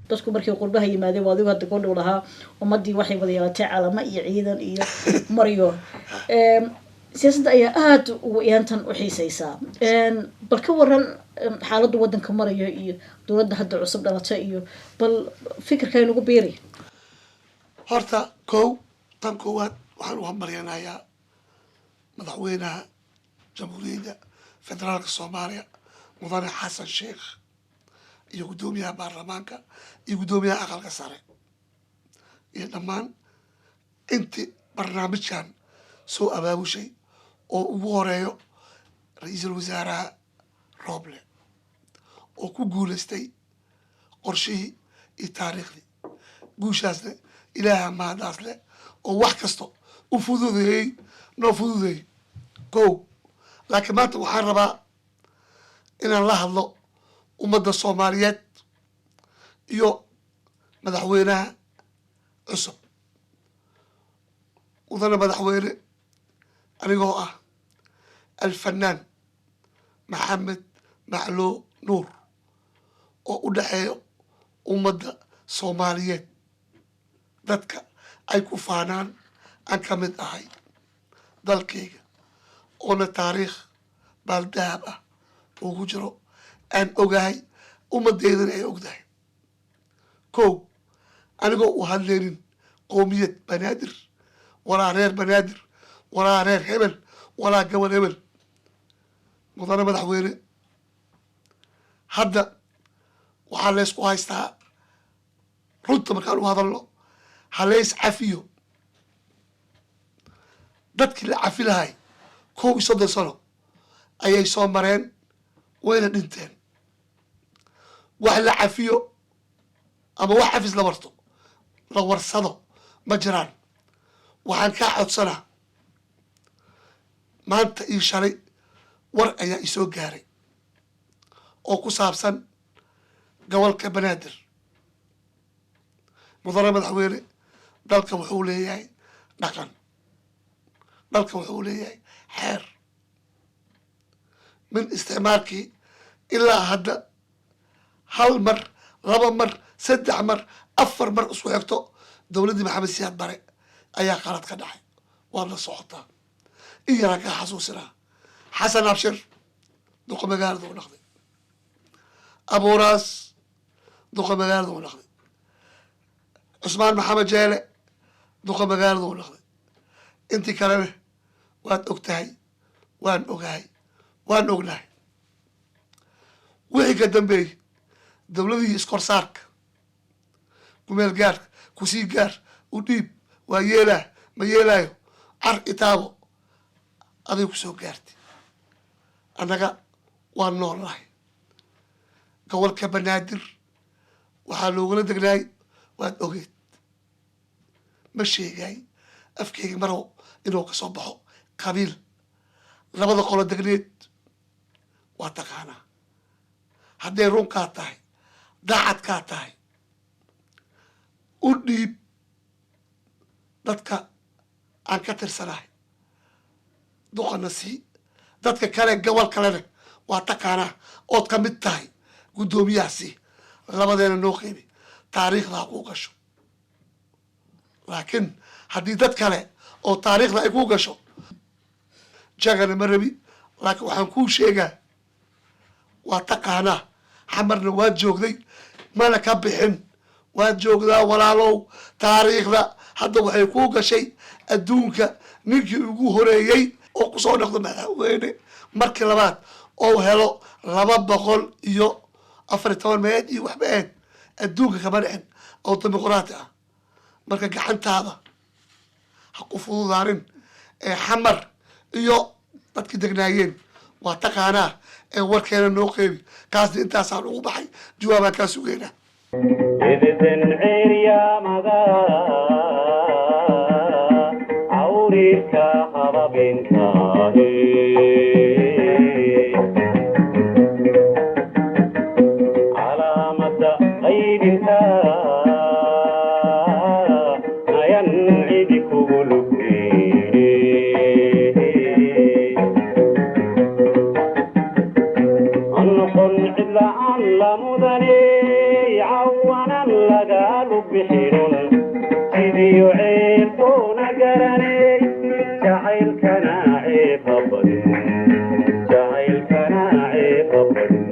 dadku markii qurbaha yimaadeen waa adigu hadda goordhow lahaa ummadii waxay wada yeelatay calamo iyo ciidan iyo maryo siyaasadda ayaa aada ugu iyaantan u xiisaysaa bal ka waran xaaladda waddanka maraya iyo dowladda hadda cusub dhalata iyo bal fikirka inugu biiri horta tan koowaad waxaan u hambalyanayaa madaxweynaha jamhuuriyadda federaalka soomaaliya mudane xasan sheekh iyo guddoomiyaha baarlamaanka iyo guddoomiyaha aqalka sare iyo dhammaan intii barnaamijkan soo abaabushay oo ugu horeeyo ra-iisul wasaaraha Roble oo ku guulaystay qorshihii iyo taariikhdii guushaasna ilaaha mahadaas leh oo wax kasta u fududeeyey noo fududeeyey laakiin maanta waxaan rabaa inaan la hadlo ummadda soomaaliyeed iyo madaxweynaha cusub mudane madaxweyne anigoo ah alfanaan maxamed macloo nuur oo u dhexeeyo ummadda soomaaliyeed dadka ay ku faanaan aan ka mid ahay dalkayga oona taariikh baaldahab ah ugu jiro aan ogahay ummaddeydana ay ogdahay anigoo u hadleynin qowmiyad banaadir walaa reer banaadir walaa reer hebel walaa gobol hebel mudane madaxweyne hadda waxaa laysku haystaa runta markaan u hadalno halays cafiyo dadkii la cafi lahay 30 sano ayay soo mareen wayna dhinteen wax la cafiyo ama wax cafis la warsado ma jiraan waxaan kaa codsanaa maanta ii shalay war ayaa isoo gaaray oo ku saabsan gobolka banaadir mudane madaxweyne dalka wuxuu leeyahay dhaqan dalka wuxuu leeyahay xeer min isticmaalkii ilaa hadda hal mar 2 mar 3 mar 4 mar isku xigto dowladdii maxamed siyaad bare ayaa qalad ka dhacay waad la socotaa in yaraa kaa xasuusinaa xasan abshir duqa magaalada u dhaqday abuuraas duqa magaalada u dhaqday cusmaan maxamed jeele duqa magaalada u dhaqday intii kalena waad ogtahay waan ogahay waan ognahay wixii ka dambeeyey dowladihii iskorsaarka kumeel gaarka kusii gaar u dhiib waa yeelaa ma yeelaayo car itaabo aday ku soo gaartay annaga waan noolnahay gobolka banaadir waxaa loogala degnaay waad ogeed ma sheegay afkeyga marow inuu ka soo baxo qabiil labada qolo degneed waa taqaanaa hadday runkaa tahay daacadkaa tahay u dhiib dadka aan ka tirsanahay duqana sii dadka kale gobol kalena waa taqaanaa ood ka mid tahay guddoomiyahaasi labadeena noo qiimi taariikhda ha kuu gasho laakiin haddii dad kale oo taariikhda ay kuu gasho jagana ma rabi laakiin waxaan kuu sheegaa waa taqaanaa xamarna waad joogday mana ka bixin waad joogdaa walaalow taariikhda hadda waxay kuu gashay adduunka ninkii ugu horeeyey oo kusoo dhaqdo madaxweyne markii labaad oo helo 240 meed iyo waxba ahayd adduunka kama dhicin oo dimuqraati ah marka gacantaada ha ku fududaanin ee xamar iyo dadkii degnaayeen waa taqaanaa ee warkeena noo qeybi kaasna intaasaan ugu baxay jawaabaan kaa sugeynaa إذن عيريا مدى عوريك هربين على مدى غيب ينعدك بلوكي أنقل عدل على مدني عوانا bixinun sidiyo ceelkoona garanay jacaylkana ceeba badin jacaylkana ceeba badin